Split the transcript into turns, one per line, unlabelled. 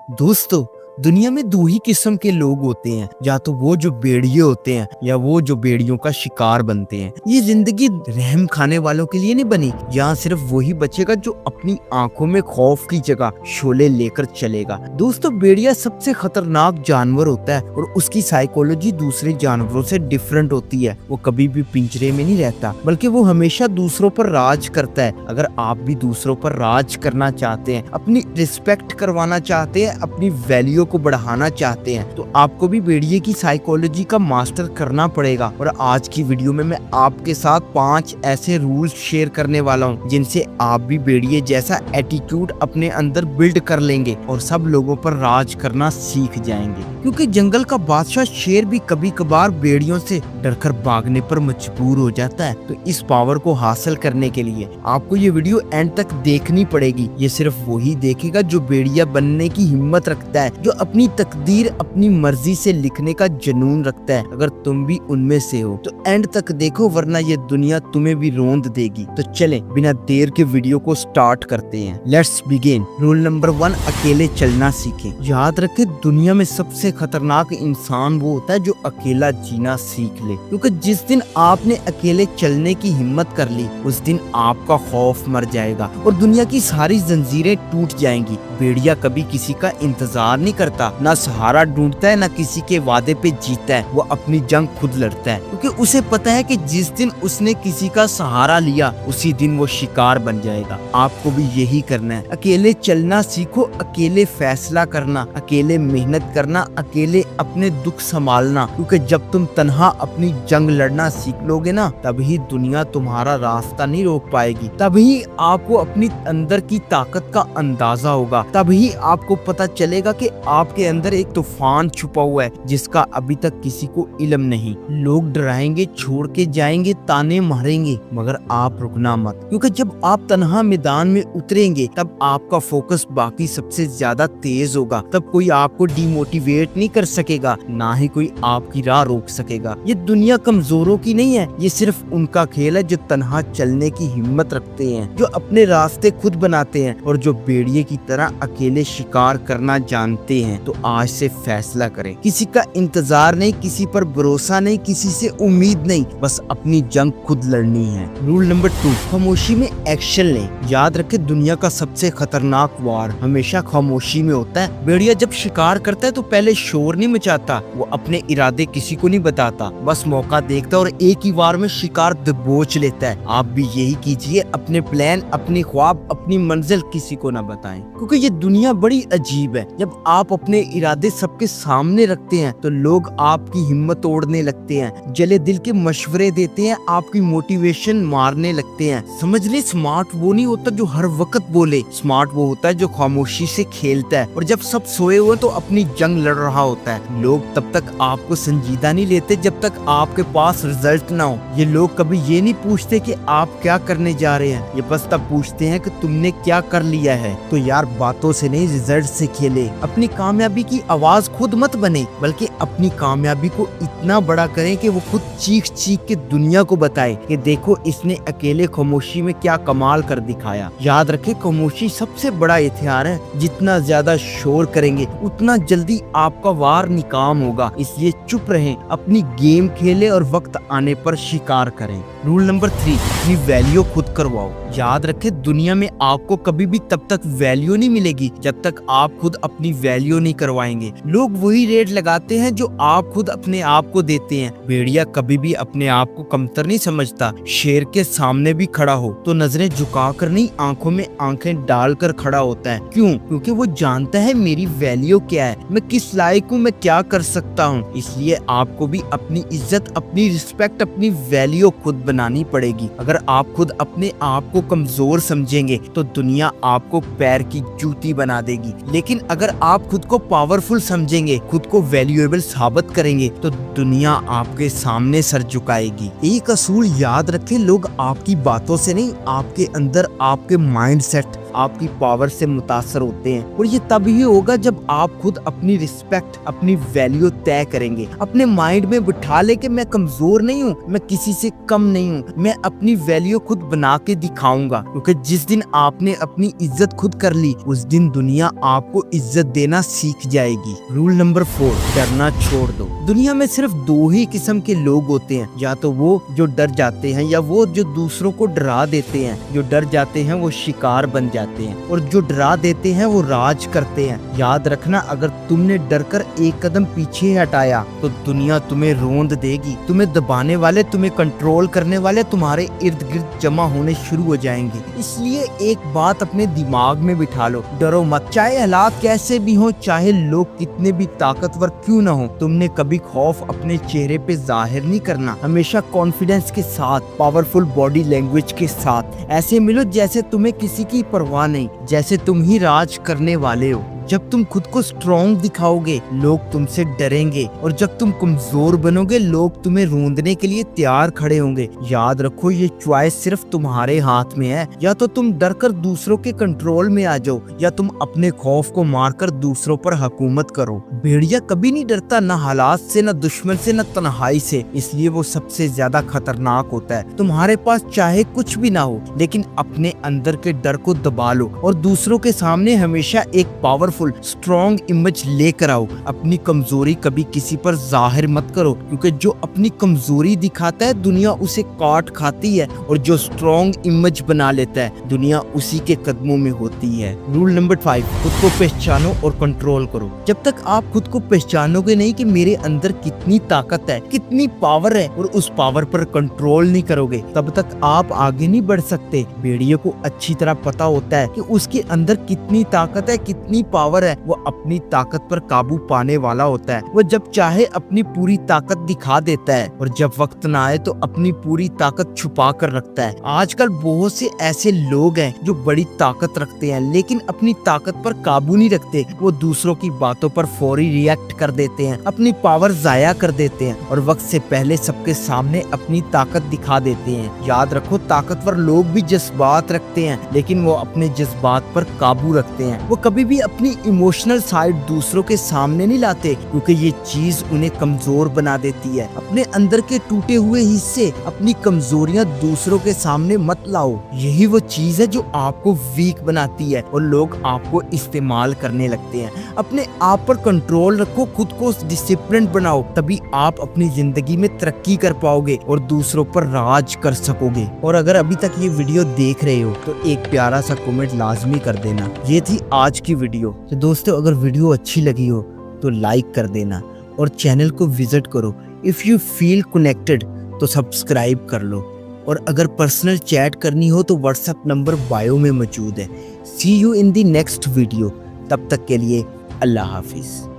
दोस्तों, दुनिया में दो ही किस्म के लोग होते हैं, या तो वो जो भेड़िए होते हैं या वो जो भेड़ियों का शिकार बनते हैं। ये जिंदगी रहम खाने वालों के लिए नहीं बनी। यहाँ सिर्फ वही बचेगा जो अपनी आंखों में खौफ की जगह शोले लेकर चलेगा। दोस्तों, भेड़िया सबसे खतरनाक जानवर होता है और उसकी साइकोलॉजी दूसरे जानवरों से डिफरेंट होती है। वो कभी भी पिंजरे में नहीं रहता, बल्कि वो हमेशा दूसरों पर राज करता है। अगर आप भी दूसरों पर राज करना चाहते हैं, अपनी रिस्पेक्ट करवाना चाहते हैं, अपनी वैल्यू को बढ़ाना चाहते हैं, तो आपको भी भेड़िए की साइकोलॉजी का मास्टर करना पड़ेगा। और आज की वीडियो में मैं आपके साथ 5 ऐसे रूल्स शेयर करने वाला हूँ जिनसे आप भी भेड़िए जैसा एटीट्यूड अपने अंदर बिल्ड कर लेंगे और सब लोगों पर राज करना सीख जाएंगे। क्योंकि जंगल का बादशाह शेर भी कभी कभार भेड़ियों से डरकर भागने पर मजबूर हो जाता है। तो इस पावर को हासिल करने के लिए आपको ये वीडियो एंड तक देखनी पड़ेगी। ये सिर्फ वही देखेगा जो भेड़िया बनने की हिम्मत रखता है, जो अपनी तकदीर अपनी मर्जी से लिखने का जुनून रखता है। अगर तुम भी उनमें से हो तो एंड तक देखो, वरना ये दुनिया तुम्हें भी रोंद देगी। तो चलें बिना देर के वीडियो को स्टार्ट करते हैं। Let's begin. रूल नंबर 1, अकेले चलना सीखें। याद रखें, दुनिया में सबसे खतरनाक इंसान वो होता है जो अकेला जीना सीख ले। क्योंकि जिस दिन आपने अकेले चलने की हिम्मत कर ली, उस दिन आपका खौफ मर जाएगा और दुनिया की सारी जंजीरें टूट जाएंगी। भेड़िया कभी किसी का इंतजार नहीं करता, ना सहारा ढूंढता है, ना किसी के वादे पे जीता है। वो अपनी जंग खुद लड़ता है, क्योंकि उसे पता है कि जिस दिन उसने किसी का सहारा लिया, उसी दिन वो शिकार बन जाएगा। आपको भी यही करना है। अकेले चलना सीखो, अकेले फैसला करना, अकेले मेहनत करना, अकेले अपने दुख संभालना। क्योंकि जब तुम तन्हा अपनी जंग लड़ना सीख लोगे ना, तभी दुनिया तुम्हारा रास्ता नहीं रोक पाएगी। तभी आपको अपनी अंदर की ताकत का अंदाजा होगा। तभी आपको पता चलेगा कि आपके अंदर एक तूफान छुपा हुआ है जिसका अभी तक किसी को इल्म नहीं। लोग डराएंगे, छोड़ के जाएंगे, ताने मारेंगे, मगर आप रुकना मत। क्योंकि जब आप तन्हा मैदान में उतरेंगे, तब आपका फोकस बाकी सबसे ज्यादा तेज होगा। तब कोई आपको डिमोटिवेट नहीं कर सकेगा, ना ही कोई आपकी राह रोक सकेगा। ये दुनिया कमजोरों की नहीं है, ये सिर्फ उनका खेल है जो तन्हा चलने की हिम्मत रखते हैं, जो अपने रास्ते खुद बनाते हैं और जो भेड़िए की तरह अकेले शिकार करना जानते हैं। तो आज से फैसला करें। किसी का इंतजार नहीं, किसी पर भरोसा नहीं, किसी से उम्मीद नहीं, बस अपनी जंग खुद लड़नी है। रूल नंबर 2, खामोशी में एक्शन लें। याद रखें, दुनिया का सबसे खतरनाक वार हमेशा खामोशी में होता है। भेड़िया जब शिकार करता है तो पहले शोर नहीं मचाता, वो अपने इरादे किसी को नहीं बताता, बस मौका देखता है और एक ही वार में शिकार दबोच लेता है। आप भी यही कीजिए। अपने प्लान, अपनी ख्वाब, अपनी मंजिल किसी को ना बताएं, क्योंकि ये दुनिया बड़ी अजीब है। जब आप अपने इरादे सबके सामने रखते हैं तो लोग आपकी हिम्मत तोड़ने लगते हैं, जले दिल के मशवरे देते हैं, आपकी मोटिवेशन मारने लगते हैं। समझ ले, स्मार्ट वो नहीं होता जो हर वक्त बोले, स्मार्ट वो होता है जो खामोशी से खेलता है और जब सब सोए हुए तो अपनी जंग लड़ रहा होता है। लोग तब तक आपको संजीदा नहीं लेते जब तक आपके पास रिजल्ट ना हो। ये लोग कभी ये नहीं पूछते कि आप क्या करने जा रहे हैं, ये बस तब पूछते हैं कि तुमने क्या कर लिया है। तो यार, बातों से नहीं, रिजल्ट से खेले। अपनी कामयाबी की आवाज खुद मत बने, बल्कि अपनी कामयाबी को इतना बड़ा करें कि वो खुद चीख चीख के दुनिया को बताए कि देखो इसने अकेले खामोशी में क्या कमाल कर दिखाया। याद रखें, खामोशी सबसे बड़ा हथियार है। जितना ज्यादा शोर करेंगे उतना जल्दी आपका वार निकाम होगा। इसलिए चुप रहें, अपनी गेम खेलें और वक्त आने पर शिकार करें। रूल नंबर 3, अपनी वैल्यू खुद करवाओ। याद रखें, दुनिया में आपको कभी भी तब तक वैल्यू नहीं मिलेगी जब तक आप खुद अपनी वैल्यू नहीं करवाएंगे। लोग वही रेट लगाते हैं जो आप खुद अपने आप को देते हैं। भेड़िया कभी भी अपने आप को कमतर नहीं समझता। शेर के सामने भी खड़ा हो तो नजरें झुकाकर नहीं, आंखों में आंखें डालकर खड़ा होता है। क्यों? क्योंकि वो जानता है मेरी वैल्यू क्या है, मैं किस लायक हूँ, मैं क्या कर सकता हूँ। इसलिए आपको भी अपनी इज्जत, अपनी रिस्पेक्ट, अपनी वैल्यू खुद बनानी पड़ेगी। अगर आप खुद अपने आप को कमजोर समझेंगे तो दुनिया आपको पैर की जूती बना देगी। लेकिन अगर आप खुद को पावरफुल समझेंगे, खुद को वैल्यूएबल साबित करेंगे, तो दुनिया आपके सामने सर झुकाएगी। एक असूल याद रखें, लोग आपकी बातों से नहीं, आपके अंदर आपके माइंडसेट, आपकी पावर से मुतासर होते हैं, और ये तब ही होगा जब आप खुद अपनी रिस्पेक्ट, अपनी वैल्यू तय करेंगे। अपने माइंड में बिठा ले कि मैं कमजोर नहीं हूँ, मैं किसी से कम नहीं हूँ, मैं अपनी वैल्यू खुद बना के दिखाऊंगा, क्योंकि जिस दिन आपने अपनी इज्जत खुद कर ली उस दिन दुनिया आपको इज्जत देना सीख जाएगी। रूल नंबर 4, डरना छोड़ दो। दुनिया में सिर्फ 2 ही किस्म के लोग होते हैं, या तो वो जो डर जाते हैं या वो जो दूसरों को डरा देते हैं। जो डर जाते हैं वो शिकार बन जाते हैं, और जो डरा देते हैं वो राज करते हैं। याद रखना, अगर तुमने डरकर एक कदम पीछे हटाया तो दुनिया तुम्हें रोंद देगी। तुम्हें दबाने वाले, तुम्हें कंट्रोल करने वाले तुम्हारे इर्द गिर्द जमा होने शुरू हो जाएंगे। इसलिए एक बात अपने दिमाग में बिठा लो, डरो मत। चाहे हालात कैसे भी हो, चाहे लोग कितने भी ताकतवर क्यों ना हो, तुमने कभी खौफ अपने चेहरे पे जाहिर नहीं करना। हमेशा कॉन्फिडेंस के साथ, पावरफुल बॉडी लैंग्वेज के साथ ऐसे मिलो जैसे तुम्हें किसी की परवाह नहीं, जैसे तुम ही राज करने वाले हो। जब तुम खुद को स्ट्रॉन्ग दिखाओगे लोग तुमसे डरेंगे, और जब तुम कमजोर बनोगे लोग तुम्हें रोंदने के लिए तैयार खड़े होंगे। याद रखो, ये चॉइस सिर्फ तुम्हारे हाथ में है। या तो तुम डरकर दूसरों के कंट्रोल में आ जाओ, या तुम अपने खौफ को मारकर दूसरों पर हुकूमत करो। भेड़िया कभी नहीं डरता, ना हालात से, ना दुश्मन से, ना तन्हाई से, इसलिए वो सबसे ज्यादा खतरनाक होता है। तुम्हारे पास चाहे कुछ भी ना हो, लेकिन अपने अंदर के डर को दबा लो और दूसरों के सामने हमेशा एक पावरफुल स्ट्रॉन्ग इमेज लेकर आओ। अपनी कमजोरी कभी किसी पर जाहिर मत करो, क्योंकि जो अपनी कमजोरी दिखाता है दुनिया उसे काट खाती है, और जो स्ट्रॉन्ग इमेज बना लेता है दुनिया उसी के कदमों में होती है। रूल नंबर 5, खुद को पहचानो और कंट्रोल करो। जब तक आप खुद को पहचानोगे नहीं कि मेरे अंदर कितनी ताकत है, कितनी पावर है, और उस पावर पर कंट्रोल नहीं करोगे, तब तक आप आगे नहीं बढ़ सकते। भेड़िए को अच्छी तरह पता होता है कि उसके अंदर कितनी ताकत है, कितनी पावर है। वो अपनी ताकत पर काबू पाने वाला होता है। वो जब चाहे अपनी पूरी ताकत दिखा देता है, और जब वक्त ना आए तो अपनी पूरी ताकत छुपा कर रखता है। आजकल बहुत से ऐसे लोग हैं जो बड़ी ताकत रखते हैं लेकिन अपनी ताकत पर काबू नहीं रखते। वो दूसरों की बातों पर फौरी रिएक्ट कर देते हैं, अपनी पावर जाया कर देते हैं, और वक्त से पहले सबके सामने अपनी ताकत दिखा देते हैं। याद रखो, ताकतवर लोग भी जज्बात रखते हैं, लेकिन वो अपने जज्बात पर काबू रखते हैं। वो कभी भी अपनी इमोशनल साइड दूसरों के सामने नहीं लाते, क्योंकि ये चीज उन्हें कमजोर बना देती है। अपने अंदर के टूटे हुए हिस्से, अपनी कमजोरियां दूसरों के सामने मत लाओ। यही वो चीज है जो आपको वीक बनाती है, और लोग आपको इस्तेमाल करने लगते हैं। अपने आप पर कंट्रोल रखो, खुद को डिसिप्लिन बनाओ, तभी आप अपनी जिंदगी में तरक्की कर पाओगे और दूसरों पर राज कर सकोगे। और अगर अभी तक ये वीडियो देख रहे हो तो एक प्यारा सा कमेंट लाजमी कर देना। ये थी आज की वीडियो। तो दोस्तों, अगर वीडियो अच्छी लगी हो तो लाइक कर देना और चैनल को विजिट करो। इफ़ यू फील कनेक्टेड तो सब्सक्राइब कर लो, और अगर पर्सनल चैट करनी हो तो व्हाट्सएप नंबर बायो में मौजूद है। See you in the next video. तब तक के लिए अल्लाह हाफिज।